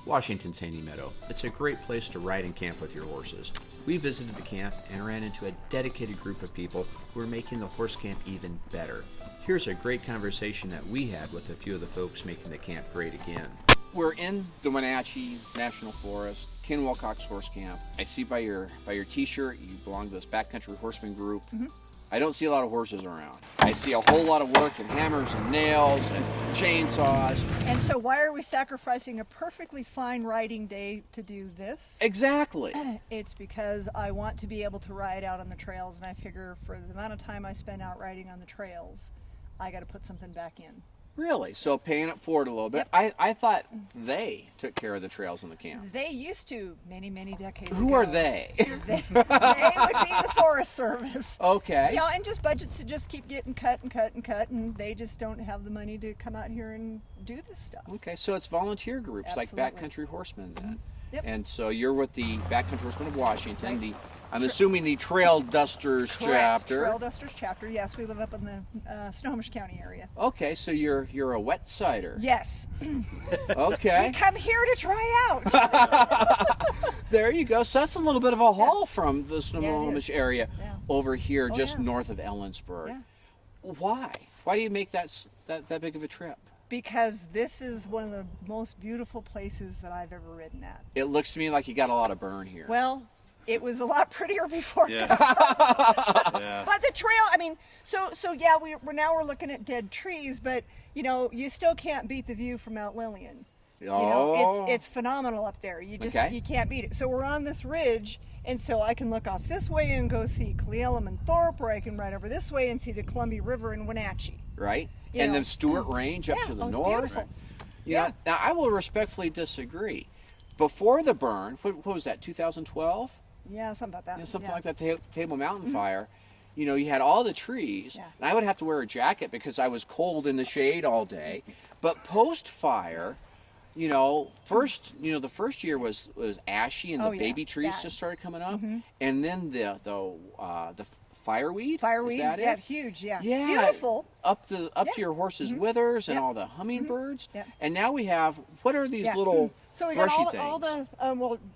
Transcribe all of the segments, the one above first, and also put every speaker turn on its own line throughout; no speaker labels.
Washington's Haney Meadow. It's a great place to ride and camp with your horses. We visited the camp and ran into a dedicated group of people who are making the horse camp even better. Here's a great conversation that we had with a few of the folks making the camp great again. We're in the Wenatchee National Forest, Ken Wilcox Horse Camp. I see by your t-shirt you belong to this backcountry horseman group. Mm-hmm. I don't see a lot of horses around. I see a whole lot of work and hammers and nails and chainsaws.
And so why are we sacrificing a perfectly fine riding day to do this?
Exactly.
It's because I want to be able to ride out on the trails, and I figure for the amount of time I spend out riding on the trails, I got to put something back in.
Really? So paying it forward a little bit.
Yep.
I thought they took care of the trails in the camp.
They used to many decades
Who
ago.
are they?
They would be the Forest Service.
Okay.
You know, and just budgets to just keep getting cut, and they just don't have the money to come out here and do this stuff.
Okay, so it's volunteer groups.
Absolutely.
Like Backcountry Horsemen then.
Yep.
And so you're with the Backcountry Horsemen of Washington,
Right.
I'm assuming the Trail Dusters
Correct.
chapter.
Trail Dusters chapter. Yes, we live up in the Snohomish County area.
Okay, so you're a wet cider.
Yes.
Okay.
You come here to try out.
There you go. So that's a little bit of a haul from the Snohomish area over here, just north of Ellensburg.
Yeah.
Why? Why do you make that big of a trip?
Because this is one of the most beautiful places that I've ever ridden at.
It looks to me like you got a lot of burn here.
Well, it was a lot prettier before.
Yeah.
Yeah. But the trail, I mean, so yeah, we're looking at dead trees, but you know, you still can't beat the view from Mount Lillian.
Oh.
You know, it's phenomenal up there. You just you can't beat it. So we're on this ridge, and so I can look off this way and go see Cle Elum and Thorpe, or I can ride over this way and see the Columbia River in Wenatchee.
Right.
You
and
know.
then Stewart Range up to the
it's
north.
beautiful.
You know, now I will respectfully disagree. Before the burn, what was that, 2012?
Yeah, something about that.
You know, something like that, Table Mountain fire. You know, you had all the trees, and I would have to wear a jacket because I was cold in the shade all day. But post-fire, you know, the first year was ashy, and the baby trees just started coming up, and then the fireweed.
Fireweed,
is that
yeah,
it?
huge, yeah,
Beautiful. Up to your horse's withers and all the hummingbirds, and now we have what are these little
so we got
brushy
all the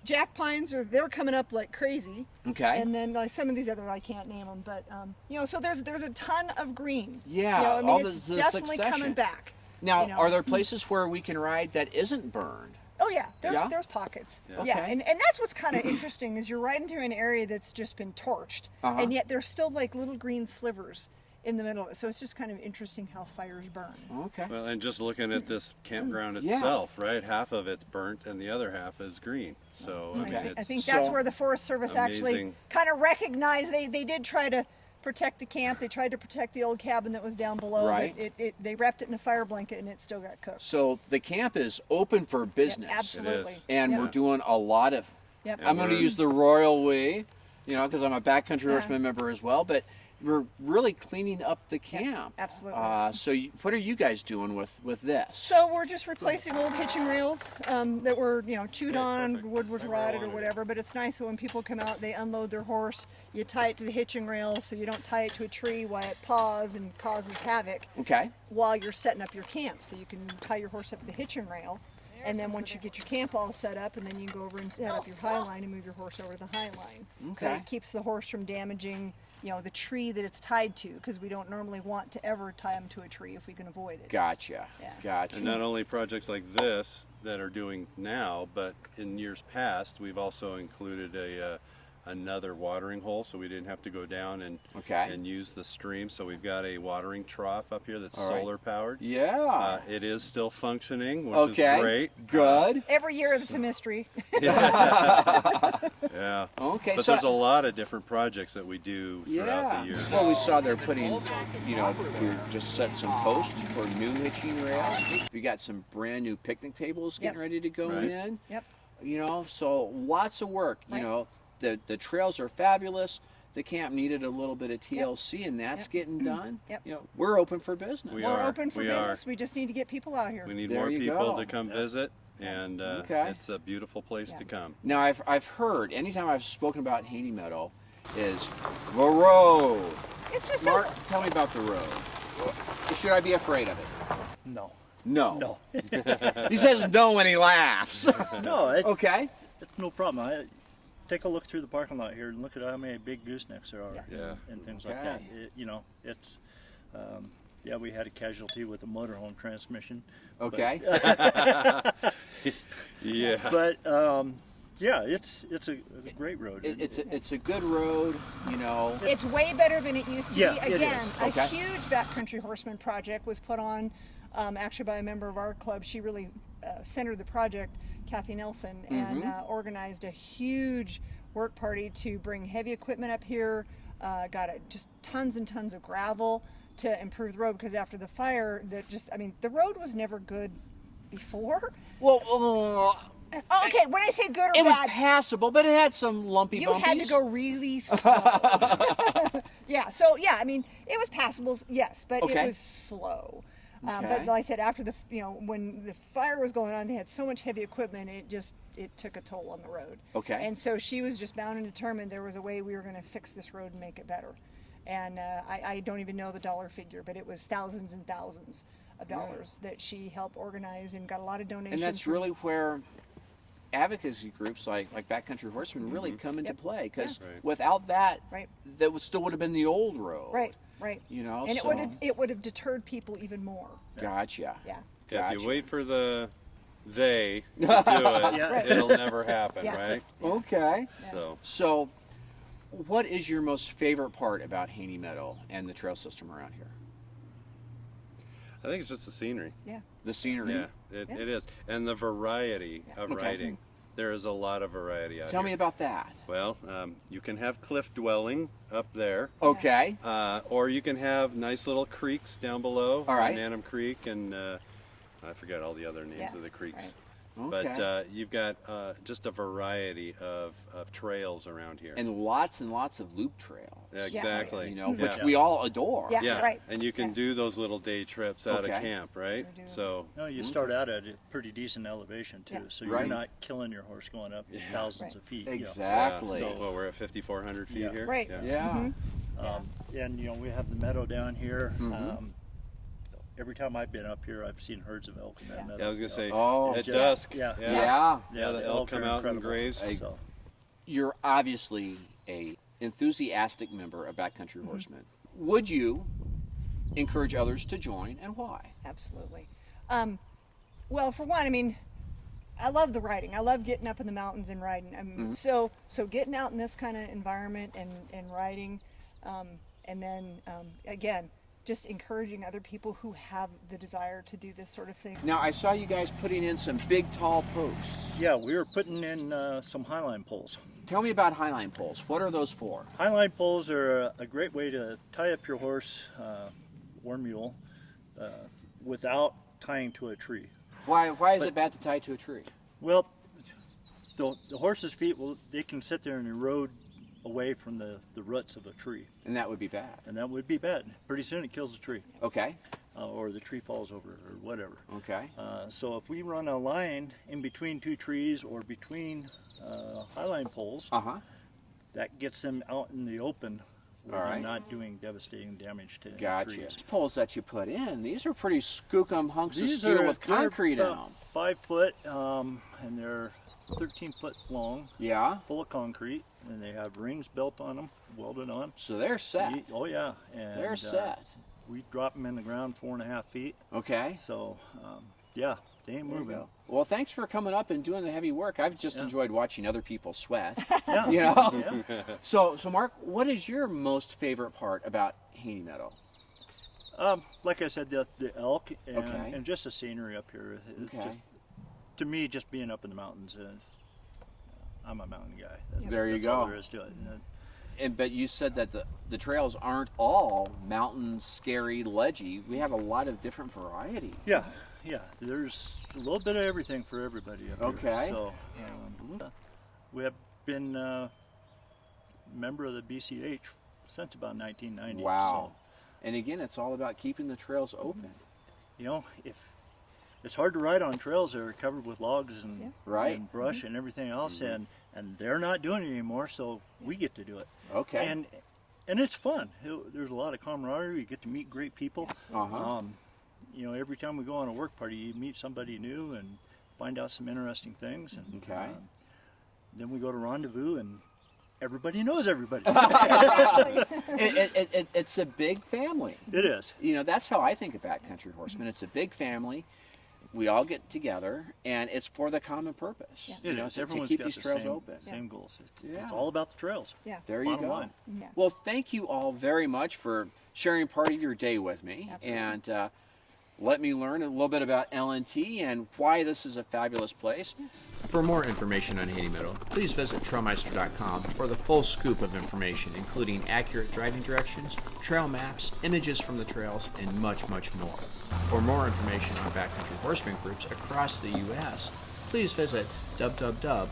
jack pines they're coming up like crazy.
Okay.
And then some of these other I can't name them, but you know, so there's a ton of green.
Yeah,
you know, I mean,
all
it's
the
definitely
succession.
coming back.
Now,
you know?
are there places where we can ride that isn't burned?
Oh yeah, there's pockets.
Yeah.
Yeah,
Okay.
and that's what's kind of interesting is you're riding through an area that's just been torched, and yet there's still like little green slivers in the middle of it. So it's just kind of interesting how fires burn.
Okay.
Well, and just looking at this campground itself, right? Half of it's burnt and the other half is green. So I mean,
I think that's where the Forest Service actually kind of recognized they did try to protect the camp. They tried to protect the old cabin that was down below.
Right.
They wrapped it in a fire blanket and it still got cooked.
So the camp is open for business.
Yeah, absolutely.
It is.
And we're doing a lot of, I'm going to use the royal we, you know, because I'm a backcountry horseman member as well, but we're really cleaning up the camp.
Absolutely.
So what are you guys doing with this?
So we're just replacing old hitching rails that were, you know, chewed on, wood was rotted or whatever. But it's nice that when people come out, they unload their horse. You tie it to the hitching rail so you don't tie it to a tree while it paws and causes havoc.
Okay.
While you're setting up your camp, so you can tie your horse up to the hitching rail. And then once you get your camp all set up, and then you can go over and set up your high line and move your horse over to the high line.
Okay.
But it keeps the horse from damaging, you know, the tree that it's tied to, because we don't normally want to ever tie them to a tree if we can avoid it.
Gotcha.
Yeah.
Gotcha.
And not only projects like this that are doing now, but in years past, we've also included another watering hole, so we didn't have to go down and use the stream. So we've got a watering trough up here that's solar powered.
Yeah.
It is still functioning, which is great.
Good.
Every year it's a mystery.
Yeah.
Okay.
But
so
there's a lot of different projects that we do throughout the year.
Well, we saw they're putting, you know, we're just set some posts for new hitching rails. We got some brand new picnic tables getting ready to go in.
Yep.
You know, so lots of work. You know, the trails are fabulous. The camp needed a little bit of TLC, and that's getting done.
Yep.
You know, we're open for business.
We're open for business. We just need to get people out here.
We need
There
more
you
people
go.
to come visit, and it's a beautiful place to come.
Now, I've heard, anytime I've spoken about Haney Meadow, is the road.
It's just
Mark, tell me about the road. Should I be afraid of it?
No.
No.
No.
He says no when he laughs.
No,
Okay.
it's no problem. Take a look through the parking lot here and look at how many big goosenecks there are, and things like that.
Okay.
It's yeah, we had a casualty with a motorhome transmission.
Okay.
Yeah.
But yeah, it's a great road.
It's a good road, you know.
It's way better than it used to
Yeah,
be.
it
Again,
is.
a
Okay.
huge backcountry horseman project was put on, actually by a member of our club. She really centered the project, Kathy Nelson, and organized a huge work party to bring heavy equipment up here. Got just tons and tons of gravel to improve the road, because after the fire, the road was never good before.
Well,
Okay, when I say good or
it was
bad,
passable, but it had some lumpy
you
bumpies.
had to go really slow. Yeah, so yeah, I mean, it was passable, yes, but
Okay.
it was slow.
Okay.
But like I said, after when the fire was going on, they had so much heavy equipment, it took a toll on the road.
Okay.
And so she was just bound and determined there was a way we were going to fix this road and make it better. And I don't even know the dollar figure, but it was thousands and thousands of dollars that she helped organize and got a lot of donations.
And that's
from-
really where advocacy groups like Backcountry Horsemen really come into play, because
Right.
without that,
Right.
that still would have been the old road.
Right.
You know,
And
so,
it would have deterred people even more.
Gotcha.
Yeah.
Yeah, if
Gotcha.
you wait for they to do it,
Yeah.
it'll never happen,
Yeah.
right?
Okay.
So,
So, what is your most favorite part about Haney Meadow and the trail system around here?
I think it's just the scenery.
Yeah.
The scenery.
Yeah, it is. And the variety of
Okay.
riding. There is a lot of variety out
Tell
here.
me about that.
Well, you can have cliff dwelling up there,
Okay.
or you can have nice little creeks down below.
All right.
Nanum Creek and I forget all the other names of the creeks.
right.
Okay.
But you've got just a variety of trails around here.
And lots of loop trails.
Exactly.
You know,
Yeah.
which we all adore.
Yeah.
Yeah,
right.
and you can do those little day trips out
Okay.
of camp, right?
We do.
So,
No, you start out at a pretty decent elevation too,
Yeah.
so
Right.
you're not killing your horse going up thousands of feet. you know.
Exactly.
so well, we're at 5,400 feet
Yeah.
here.
Right.
Yeah.
And we have the meadow down here.
Mm-hmm.
Every time I've been up here, I've seen herds of elk in that meadow.
Yeah, I was gonna say
Oh.
at
Just-
dusk.
yeah.
Yeah.
Yeah, the elk come
are
out and
incredible.
graze.
So,
You're obviously a enthusiastic member of Backcountry Horsemen. Would you encourage others to join, and why?
Absolutely. Well, for one, I mean, I love the riding. I love getting up in the mountains and riding. So getting out in this kind of environment and riding, and then again, just encouraging other people who have the desire to do this sort of thing.
Now, I saw you guys putting in some big, tall posts.
yeah, we were putting in some highline poles.
Tell me about highline poles. What are those for?
Highline poles are a great way to tie up your horse or mule without tying to a tree.
Why is it bad to tie to a tree?
Well, the horse's feet, they can sit there and erode away from the roots of a tree,
And that would be bad.
and that would be bad. Pretty soon it kills the tree,
Okay.
or the tree falls over or whatever.
Okay.
So if we run a line in between two trees or between highline poles,
Uh-huh.
that gets them out in the open where
All
they're
right.
not doing devastating damage to
Gotcha.
trees.
These poles that you put in, these are pretty skookum hunks of
These
steel
are
with concrete in
about
them.
5 foot, and they're 13 foot long,
Yeah.
full of concrete, and they have rings built on them, welded on.
So they're set.
Oh yeah, and
They're set.
we drop them in the ground 4.5 feet.
Okay.
So yeah, they ain't
There you
moving.
go. Well, thanks for coming up and doing the heavy work. I've just
Yeah.
enjoyed watching other people sweat.
Yeah.
You know?
Yeah.
So Mark, what is your most favorite part about Haney Meadow?
Like I said, the elk and,
Okay.
and just the scenery up here. It's
Okay.
just, to me, just being up in the mountains, I'm a mountain guy.
There you
that's all
go.
there is to it.
But you said that the trails aren't all mountain, scary, ledgy. We have a lot of different variety.
Yeah, there's a little bit of everything for everybody up
Okay.
here. So we have been a member of the BCH since about 1990.
Wow.
So,
And again, it's all about keeping the trails open.
if it's hard to ride on trails that are covered with logs and,
Right.
and brush and everything else, and they're not doing it anymore, so we get to do it.
Okay.
And it's fun. There's a lot of camaraderie. You get to meet great people.
Uh-huh.
you know, every time we go on a work party, you meet somebody new and find out some interesting things. And then we go to rendezvous, and everybody knows everybody.
It's a big family.
It is.
You know, that's how I think of backcountry horsemen. It's a big family. We all get together, and it's for the common purpose.
It
you know,
is.
to
Everyone's
keep
got
these
the
trails
same,
open.
same goals. It's all about the trails.
Yeah.
There you
Bottom
go.
line.
Yeah.
Well, thank you all very much for sharing part of your day with me.
Absolutely.
And let me learn a little bit about L&T and why this is a fabulous place. For more information on Haney Meadow, please visit trailmeister.com for the full scoop of information, including accurate driving directions, trail maps, images from the trails, and much, much more. For more information on backcountry horseman groups across the U.S., please visit www.bcha.org.